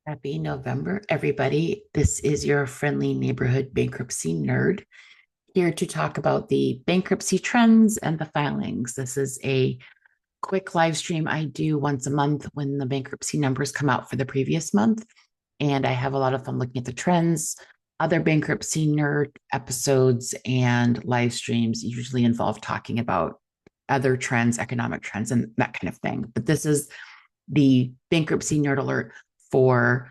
Happy November, everybody. This is your friendly neighborhood bankruptcy nerd here to talk about the bankruptcy trends and the filings. This is a quick live stream I do once a month when the bankruptcy numbers come out for the previous month. And I have a lot of fun looking at the trends. Other bankruptcy nerd episodes and live streams usually involve talking about other trends, economic trends, and that kind of thing. But this is the bankruptcy nerd alert for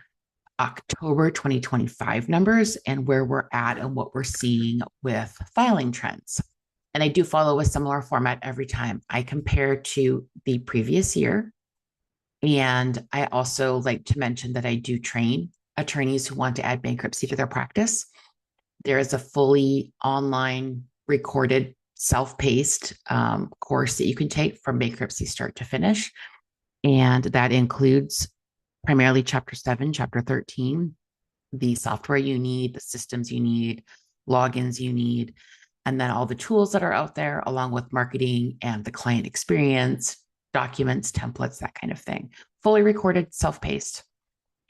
October 2025 numbers and where we're at and what we're seeing with filing trends. And I do follow a similar format every time. I compare to the previous year. And I also like to mention that I do train attorneys who want to add bankruptcy to their practice. There is a fully online recorded self-paced course that you can take from bankruptcy start to finish. And that includes primarily Chapter 7, Chapter 13, the software you need, the systems you need, logins you need, and then all the tools that are out there, along with marketing and the client experience, documents, templates, that kind of thing. Fully recorded, self-paced.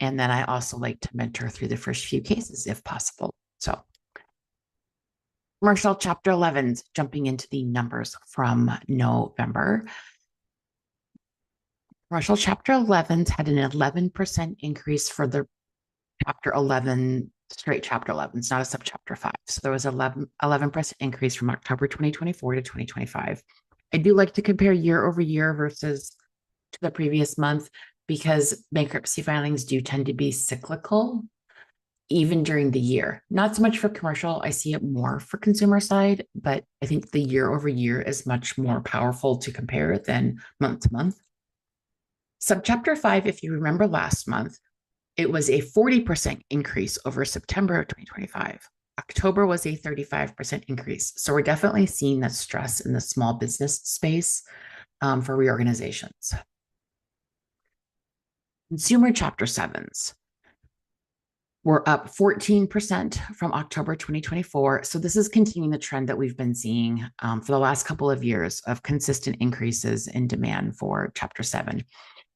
And then I also like to mentor through the first few cases if possible. So commercial Chapter 11s, jumping into the numbers from November. Commercial Chapter 11s had an 11% increase for the Chapter 11, straight Chapter 11. It's not a subchapter 5. So there was 11% increase from October 2024 to 2025. I do like to compare year over year versus to the previous month because bankruptcy filings do tend to be cyclical even during the year. Not so much for commercial. I see it more for consumer side, but I think the year over year is much more powerful to compare than month to month. Subchapter 5, if you remember last month, it was a 40% increase over September of 2025. October was a 35% increase. So we're definitely seeing that stress in the small business space for reorganizations. Consumer Chapter 7s were up 14% from October 2024. So this is continuing the trend that we've been seeing for the last couple of years of consistent increases in demand for Chapter 7.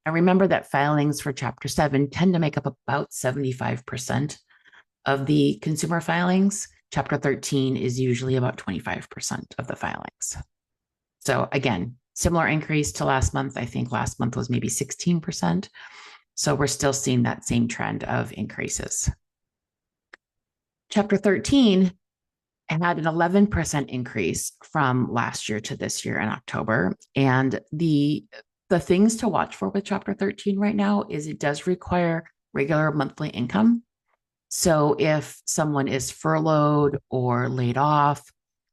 And remember that filings for Chapter 7 tend to make up about 75% of the consumer filings. Chapter 13 is usually about 25% of the filings. So again, similar increase to last month. I think last month was maybe 16%. So we're still seeing that same trend of increases. Chapter 13 had an 11% increase from last year to this year in October. And the things to watch for with Chapter 13 right now is it does require regular monthly income. So if someone is furloughed or laid off,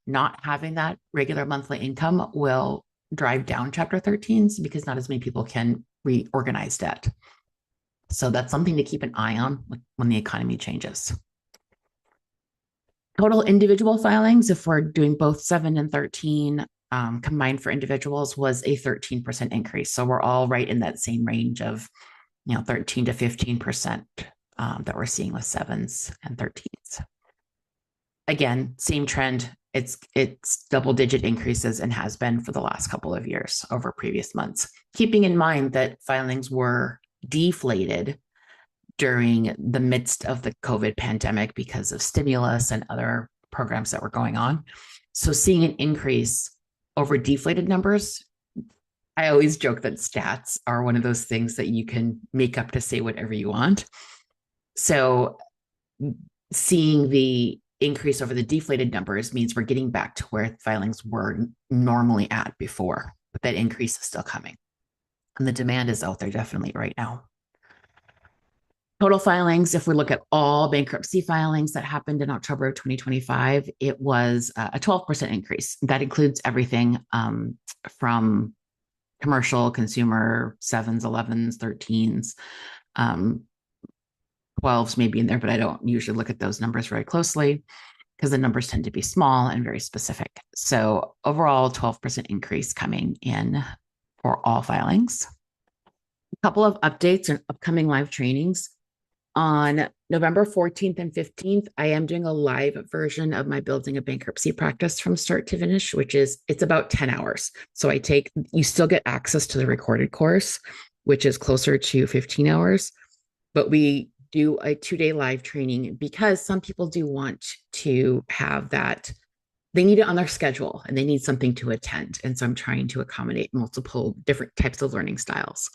not having that regular monthly income will drive down Chapter 13s because not as many people can reorganize debt. So that's something to keep an eye on when the economy changes. Total individual filings, if we're doing both 7 and 13, combined for individuals was a 13% increase. So we're all right in that same range of 13 to 15% that we're seeing with 7s and 13s. Again, same trend. It's double-digit increases and has been for the last couple of years over previous months. Keeping in mind that filings were deflated during the midst of the COVID pandemic because of stimulus and other programs that were going on. So seeing an increase over deflated numbers, I always joke that stats are one of those things that you can make up to say whatever you want. So seeing the increase over the deflated numbers means we're getting back to where filings were normally at before, but that increase is still coming. And the demand is out there definitely right now. Total filings, if we look at all bankruptcy filings that happened in October of 2025, it was a 12% increase. That includes everything from commercial, consumer, 7s, 11s, 13s, 12s maybe in there, but I don't usually look at those numbers very closely because the numbers tend to be small and very specific. So overall, 12% increase coming in for all filings. A couple of updates and upcoming live trainings. On November 14th and 15th, I am doing a live version of my building a bankruptcy practice from start to finish, it's about 10 hours. So you still get access to the recorded course, which is closer to 15 hours. but we do a 2-day live training because some people do want to have that. They need it on their schedule and they need something to attend. And so I'm trying to accommodate multiple different types of learning styles.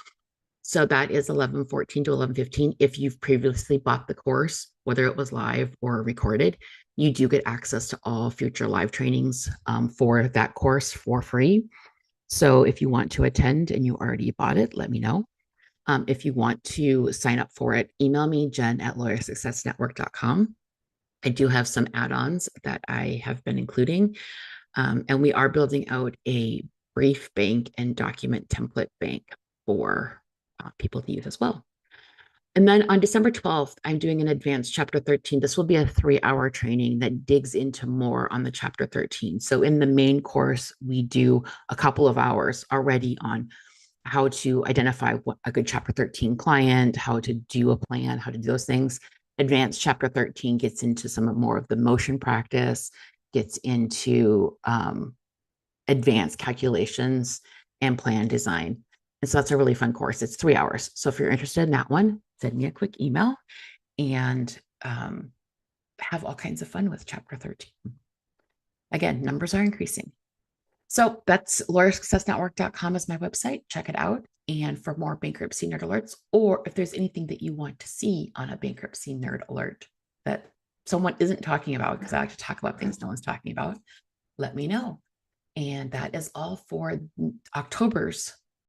So that is 11/14 to 11/15. If you've previously bought the course, whether it was live or recorded, you do get access to all future live trainings for that course for free. So if you want to attend and you already bought it, let me know. If you want to sign up for it, email me, jen@lawyersuccessnetwork.com. I do have some add-ons that I have been including. And we are building out a brief bank and document template bank for people to use as well. And then on December 12th, I'm doing an advanced chapter 13. This will be a 3-hour training that digs into more on the chapter 13. So in the main course, we do a couple of hours already on how to identify what a good chapter 13 client, how to do a plan, how to do those things. Advanced chapter 13 gets into some more of the motion practice, gets into advanced calculations and plan design. And so that's a really fun course. It's 3 hours. So if you're interested in that one, send me a quick email and have all kinds of fun with chapter 13. Again, numbers are increasing. So that's lawyersuccessnetwork.com is my website. Check it out. And for more bankruptcy nerd alerts, or if there's anything that you want to see on a bankruptcy nerd alert that someone isn't talking about, because I like to talk about things no one's talking about, let me know. And that is all for October's